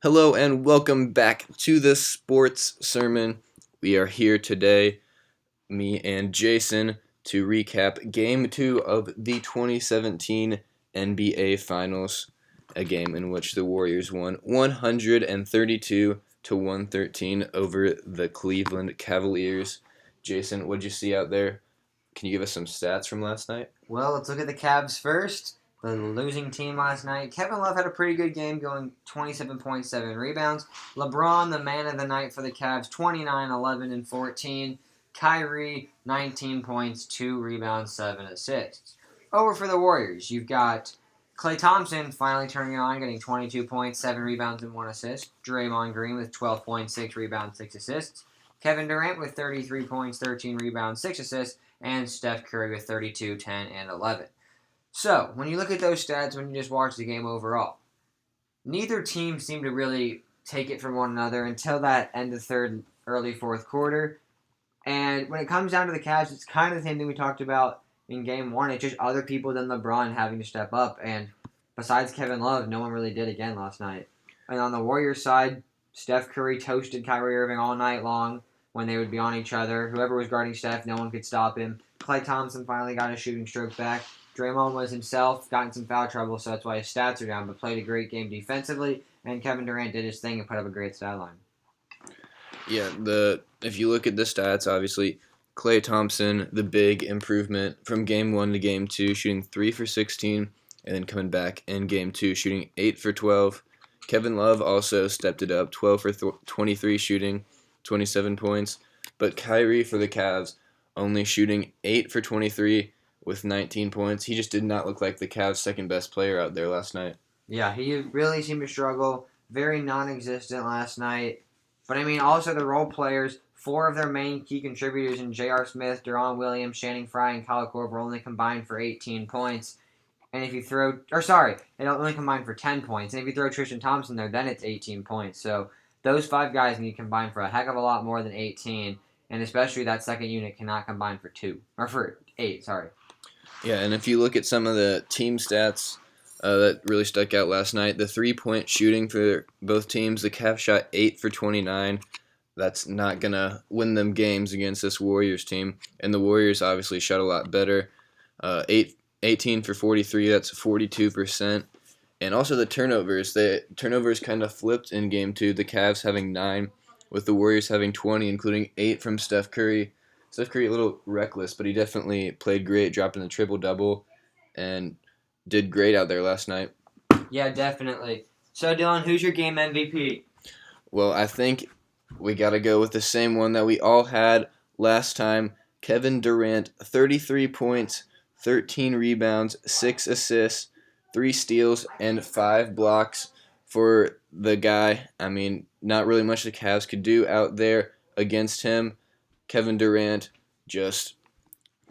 Hello and welcome back to the Sports Sermon. We are here today, me and Jason, to recap Game 2 of the 2017 NBA Finals, a game in which the Warriors won 132 to 113 over the Cleveland Cavaliers. Jason, what'd you see out there? Can you give us some stats from last night? Well, let's look at the Cavs first. The losing team last night. Kevin Love had a pretty good game, going 27.7 rebounds. LeBron, the man of the night for the Cavs, 29, 11, and 14. Kyrie, 19 points, 2 rebounds, 7 assists. Over for the Warriors, you've got Klay Thompson finally turning it on, getting 22 points, 7 rebounds, and 1 assist. Draymond Green with 12 points, 6 rebounds, 6 assists. Kevin Durant with 33 points, 13 rebounds, 6 assists. And Steph Curry with 32, 10, and 11. So, when you look at those stats, when you just watch the game overall, neither team seemed to really take it from one another until that end of third, early fourth quarter. And when it comes down to the Cavs, it's kind of the same thing we talked about in game one. It's just other people than LeBron having to step up. And besides Kevin Love, no one really did again last night. And on the Warriors side, Steph Curry toasted Kyrie Irving all night long when they would be on each other. Whoever was guarding Steph, no one could stop him. Klay Thompson finally got his shooting stroke back. Draymond was himself, got in some foul trouble, so that's why his stats are down, but played a great game defensively. And Kevin Durant did his thing and put up a great stat line. Yeah, if you look at the stats, obviously Klay Thompson, the big improvement from game 1 to game 2, shooting 3 for 16, and then coming back in game 2, shooting 8 for 12. Kevin Love also stepped it up, 12 for 23 shooting, 27 points. But Kyrie for the Cavs, only shooting 8 for 23 with 19 points. He just did not look like the Cavs' second best player out there last night. Yeah, he really seemed to struggle. Very non-existent last night. But I mean, also the role players, 4 of their main key contributors in J.R. Smith, Deron Williams, Channing Frye, and Kyle Korver only combined for 18 points. And if you throw, it only combined for 10 points. And if you throw Tristan Thompson there, then it's 18 points. So those 5 guys need to combine for a heck of a lot more than 18. And especially that second unit cannot combine for 2. Or for 8, sorry. Yeah, and if you look at some of the team stats that really stuck out last night, the three-point shooting for both teams, the Cavs shot 8 for 29. That's not going to win them games against this Warriors team. And the Warriors obviously shot a lot better. 18 for 43, that's 42%. And also the turnovers kind of flipped in game 2, the Cavs having 9, with the Warriors having 20, including 8 from Steph Curry. Steph Curry a little reckless, but he definitely played great, dropping the triple-double, and did great out there last night. Yeah, definitely. So, Dylan, who's your game MVP? Well, I think we got to go with the same one that we all had last time. Kevin Durant, 33 points, 13 rebounds, 6 assists, 3 steals, and 5 blocks for the guy. I mean, not really much the Cavs could do out there against him. Kevin Durant just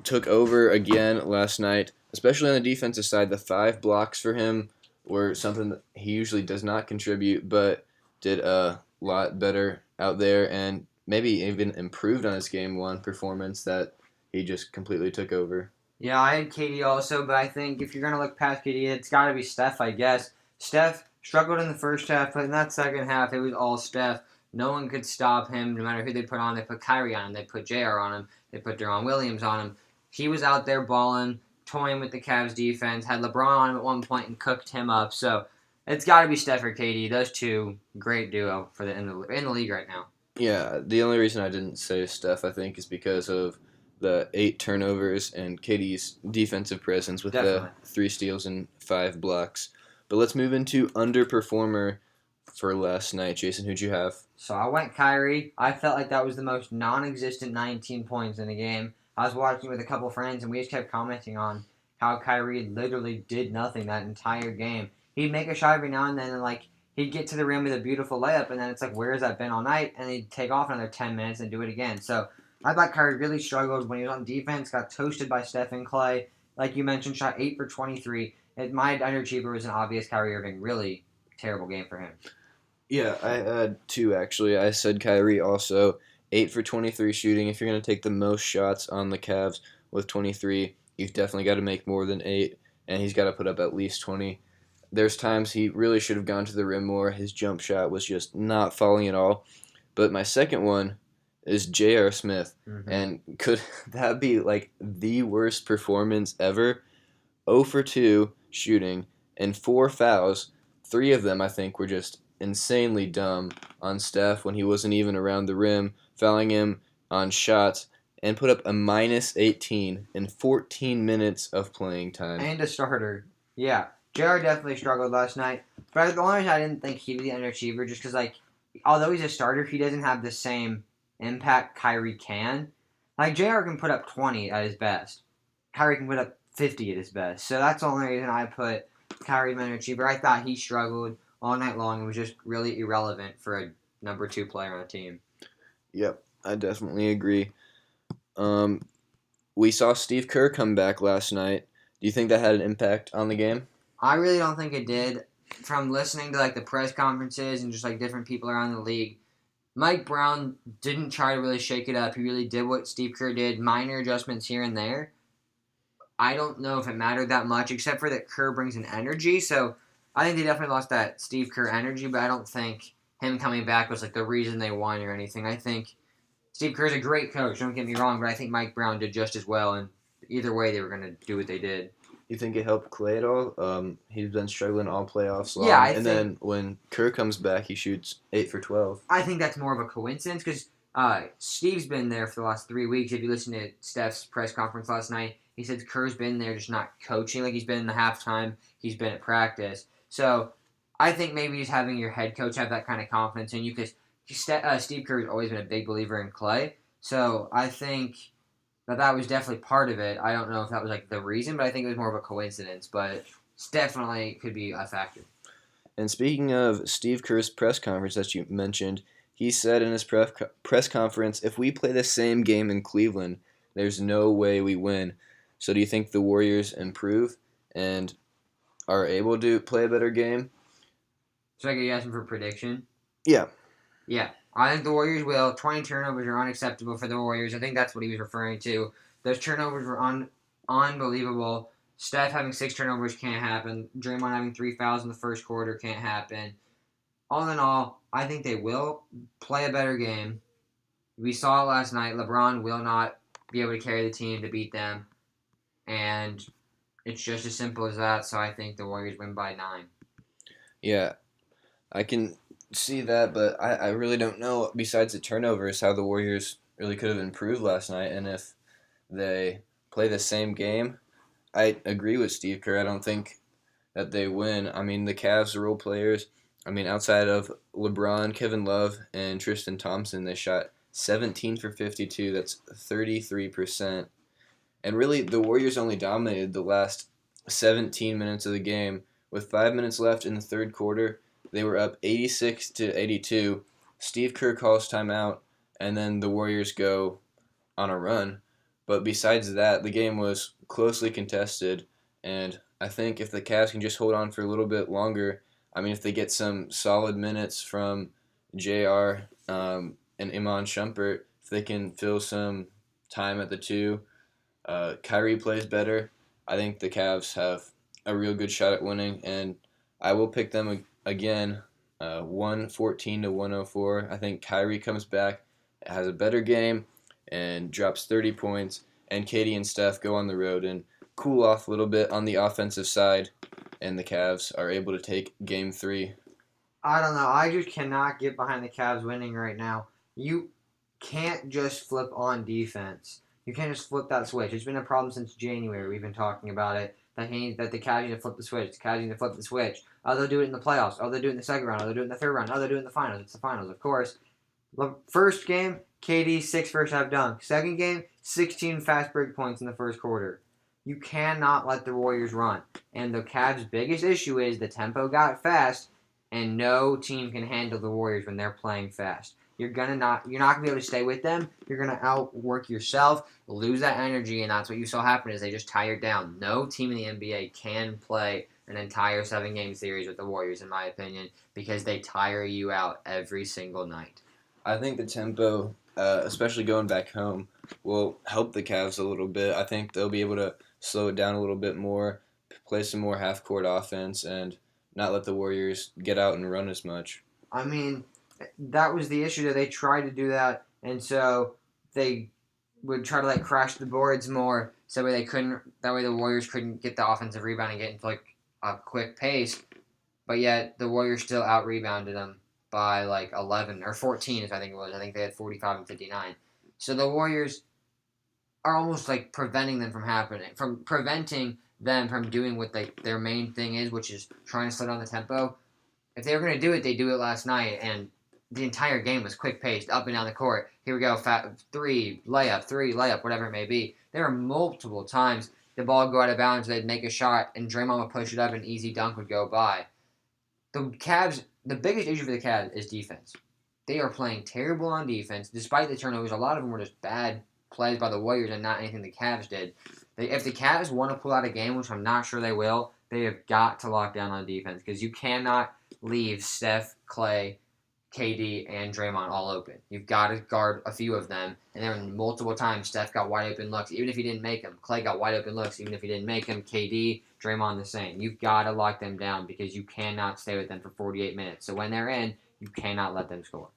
took over again last night, especially on the defensive side. The 5 blocks for him were something that he usually does not contribute, but did a lot better out there and maybe even improved on his game 1 performance that he just completely took over. Yeah, I had KD also, but I think if you're going to look past KD, it's got to be Steph, I guess. Steph struggled in the first half, but in that second half, it was all Steph. No one could stop him, no matter who they put on. They put Kyrie on him. They put JR on him. They put Deron Williams on him. He was out there balling, toying with the Cavs defense, had LeBron on him at one point and cooked him up. So it's got to be Steph or KD. Those two, great duo for in the league right now. Yeah, the only reason I didn't say Steph, I think, is because of the 8 turnovers and KD's defensive presence with Definitely. the 3 steals and 5 blocks. But let's move into underperformer for last night. Jason, who'd you have? So I went Kyrie. I felt like that was the most non-existent 19 points in the game. I was watching with a couple friends, and we just kept commenting on how Kyrie literally did nothing that entire game. He'd make a shot every now and then, and he'd get to the rim with a beautiful layup, and then it's like, where has that been all night? And he'd take off another 10 minutes and do it again. So I thought Kyrie really struggled when he was on defense, got toasted by Steph and Klay. Like you mentioned, shot 8 for 23. My underachiever was an obvious Kyrie Irving. Really terrible game for him. Yeah, I had 2 actually. I said Kyrie also. 8 for 23 shooting. If you're going to take the most shots on the Cavs with 23, you've definitely got to make more than 8, and he's got to put up at least 20. there's times he really should have gone to the rim more. His jump shot was just not falling at all. But my second one is J.R. Smith. Mm-hmm. And could that be like the worst performance ever? 0 for 2 shooting and 4 fouls. 3 of them, I think, were just insanely dumb on Steph when he wasn't even around the rim, fouling him on shots, and put up a minus 18 in 14 minutes of playing time. And a starter. Yeah. JR definitely struggled last night. But the only reason I didn't think he'd be the underachiever, just because, like, although he's a starter, he doesn't have the same impact Kyrie can. Like, JR can put up 20 at his best. Kyrie can put up 50 at his best. So that's the only reason I put Kyrie the underachiever. I thought he struggled all night long and was just really irrelevant for a number 2 player on a team. Yep, I definitely agree. We saw Steve Kerr come back last night. Do you think that had an impact on the game? I really don't think it did. From listening to like the press conferences and just like different people around the league, Mike Brown didn't try to really shake it up. He really did what Steve Kerr did, minor adjustments here and there. I don't know if it mattered that much, except for that Kerr brings an energy. So I think they definitely lost that Steve Kerr energy, but I don't think him coming back was like the reason they won or anything. I think Steve Kerr's a great coach, don't get me wrong, but I think Mike Brown did just as well, and either way they were going to do what they did. You think it helped Clay at all? He's been struggling all playoffs long. Yeah, then when Kerr comes back, he shoots 8 for 12. I think that's more of a coincidence because Steve's been there for the last 3 weeks. If you listen to Steph's press conference last night, he said Kerr's been there, just not coaching. Like, he's been in the halftime. He's been at practice. So I think maybe just having your head coach have that kind of confidence in you, because Steve Kerr's always been a big believer in Clay. So I think that was definitely part of it. I don't know if that was like the reason, but I think it was more of a coincidence. But it's definitely could be a factor. And speaking of Steve Kerr's press conference that you mentioned, he said in his press conference, if we play the same game in Cleveland, there's no way we win. So do you think the Warriors improve and are able to play a better game? So are you asking for a prediction? Yeah. Yeah. I think the Warriors will. 20 turnovers are unacceptable for the Warriors. I think that's what he was referring to. Those turnovers were unbelievable. Steph having 6 turnovers can't happen. Draymond having 3 fouls in the first quarter can't happen. All in all, I think they will play a better game. We saw it last night. LeBron will not be able to carry the team to beat them. And it's just as simple as that. So I think the Warriors win by 9. Yeah, I can see that, but I really don't know, besides the turnovers, how the Warriors really could have improved last night. And if they play the same game, I agree with Steve Kerr. I don't think that they win. I mean, the Cavs role players, outside of LeBron, Kevin Love, and Tristan Thompson, they shot 17 for 52. That's 33%. And really, the Warriors only dominated the last 17 minutes of the game. With 5 minutes left in the third quarter, they were up 86-82. Steve Kerr calls timeout, and then the Warriors go on a run. But besides that, the game was closely contested, and I think if the Cavs can just hold on for a little bit longer, if they get some solid minutes from JR and Iman Shumpert, if they can fill some time at the 2, Kyrie plays better, I think the Cavs have a real good shot at winning, and I will pick them again, 114-104. I think Kyrie comes back, has a better game, and drops 30 points, and Katie and Steph go on the road and cool off a little bit on the offensive side, and the Cavs are able to take Game 3. I don't know. I just cannot get behind the Cavs winning right now. You can't just flip on defense. You can't just flip that switch. It's been a problem since January. We've been talking about it. That the Cavs need to flip the switch. The Cavs need to flip the switch. Oh, they'll do it in the playoffs. Oh, they'll do it in the second round. Oh, they'll do it in the third round. Oh, they'll do it in the finals. It's the finals, of course. First game, KD, 6 first half dunks. Second game, 16 fast break points in the first quarter. You cannot let the Warriors run. And the Cavs' biggest issue is the tempo got fast, and no team can handle the Warriors when they're playing fast. You're not gonna be able to stay with them. You're gonna outwork yourself, lose that energy, and that's what you saw happen is they just tired down. No team in the NBA can play an entire 7-game series with the Warriors, in my opinion, because they tire you out every single night. I think the tempo, especially going back home, will help the Cavs a little bit. I think they'll be able to slow it down a little bit more, play some more half-court offense, and not let the Warriors get out and run as much. I mean, that was the issue that they tried to do that, and so they would try to like crash the boards more, so that way the Warriors couldn't get the offensive rebound and get into like a quick pace. But yet the Warriors still out rebounded them by like 11 or 14, as I think it was. I think they had 45 and 59. So the Warriors are almost like preventing them from doing what their main thing is, which is trying to slow down the tempo. If they were going to do it, they do it last night, and the entire game was quick paced, up and down the court. Here we go, three layup, whatever it may be. There were multiple times the ball would go out of bounds, they'd make a shot, and Draymond would push it up, and easy dunk would go by. The Cavs, the biggest issue for the Cavs is defense. They are playing terrible on defense, despite the turnovers. A lot of them were just bad plays by the Warriors and not anything the Cavs did. If the Cavs want to pull out a game, which I'm not sure they will, they have got to lock down on defense because you cannot leave Steph, Clay, KD, and Draymond all open. You've got to guard a few of them. And there were multiple times Steph got wide open looks, even if he didn't make them. Clay got wide open looks, even if he didn't make them. KD, Draymond the same. You've got to lock them down because you cannot stay with them for 48 minutes. So when they're in, you cannot let them score.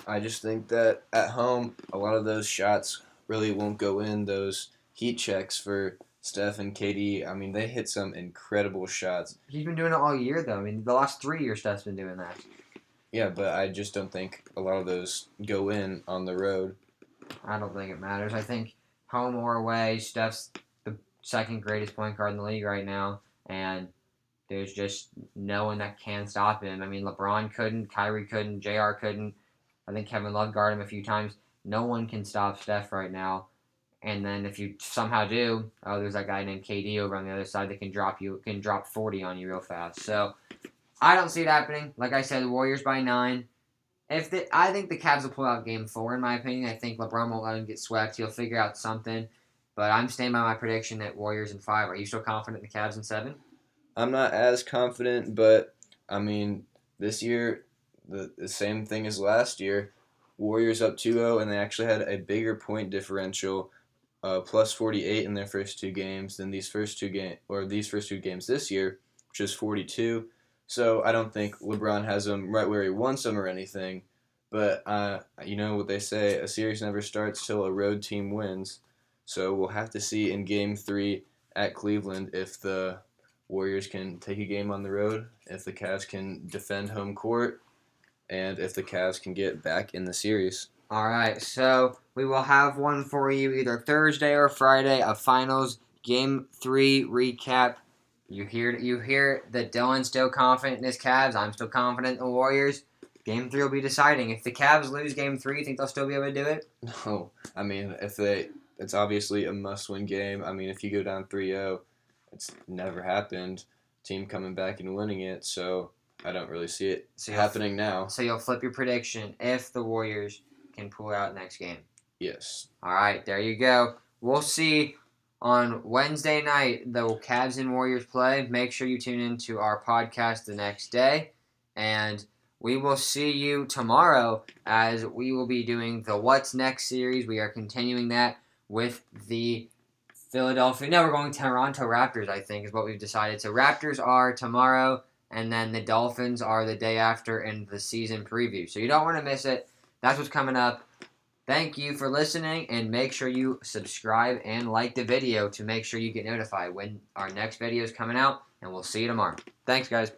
I just think that at home, a lot of those shots really won't go in. Those heat checks for Steph and KD, I mean, they hit some incredible shots. He's been doing it all year, though. I mean, the last 3 years, Steph's been doing that. Yeah, but I just don't think a lot of those go in on the road. I don't think it matters. I think home or away, Steph's the second greatest point guard in the league right now, and there's just no one that can stop him. I mean, LeBron couldn't, Kyrie couldn't, JR couldn't. I think Kevin Love guarded him a few times. No one can stop Steph right now. And then if you somehow do, there's that guy named KD over on the other side that can drop 40 on you real fast. So I don't see it happening. Like I said, the Warriors by 9. I think the Cavs will pull out Game 4, in my opinion. I think LeBron won't let him get swept. He'll figure out something. But I'm staying by my prediction that Warriors in 5. Are you still confident in the Cavs in 7? I'm not as confident, but, I mean, this year, the same thing as last year. Warriors up 2-0, and they actually had a bigger point differential, plus 48 in their first 2 games than these first two games this year, which is 42. So I don't think LeBron has them right where he wants them or anything. But you know what they say, a series never starts till a road team wins. So we'll have to see in Game 3 at Cleveland if the Warriors can take a game on the road, if the Cavs can defend home court, and if the Cavs can get back in the series. All right, so we will have one for you either Thursday or Friday, a finals Game 3 recap. You hear that Dylan's still confident in his Cavs. I'm still confident in the Warriors. Game 3 will be deciding. If the Cavs lose Game 3, you think they'll still be able to do it? No. I mean, it's obviously a must-win game. I mean, if you go down 3-0, it's never happened. Team coming back and winning it, so I don't really see it happening now. So you'll flip your prediction if the Warriors can pull out next game. Yes. All right, there you go. We'll see on Wednesday night the Cavs and Warriors play. Make sure you tune in to our podcast the next day. And we will see you tomorrow as we will be doing the What's Next series. We are continuing that with the we're going Toronto Raptors, I think, is what we've decided. So Raptors are tomorrow, and then the Dolphins are the day after in the season preview. So you don't want to miss it. That's what's coming up. Thank you for listening, and make sure you subscribe and like the video to make sure you get notified when our next video is coming out, and we'll see you tomorrow. Thanks, guys.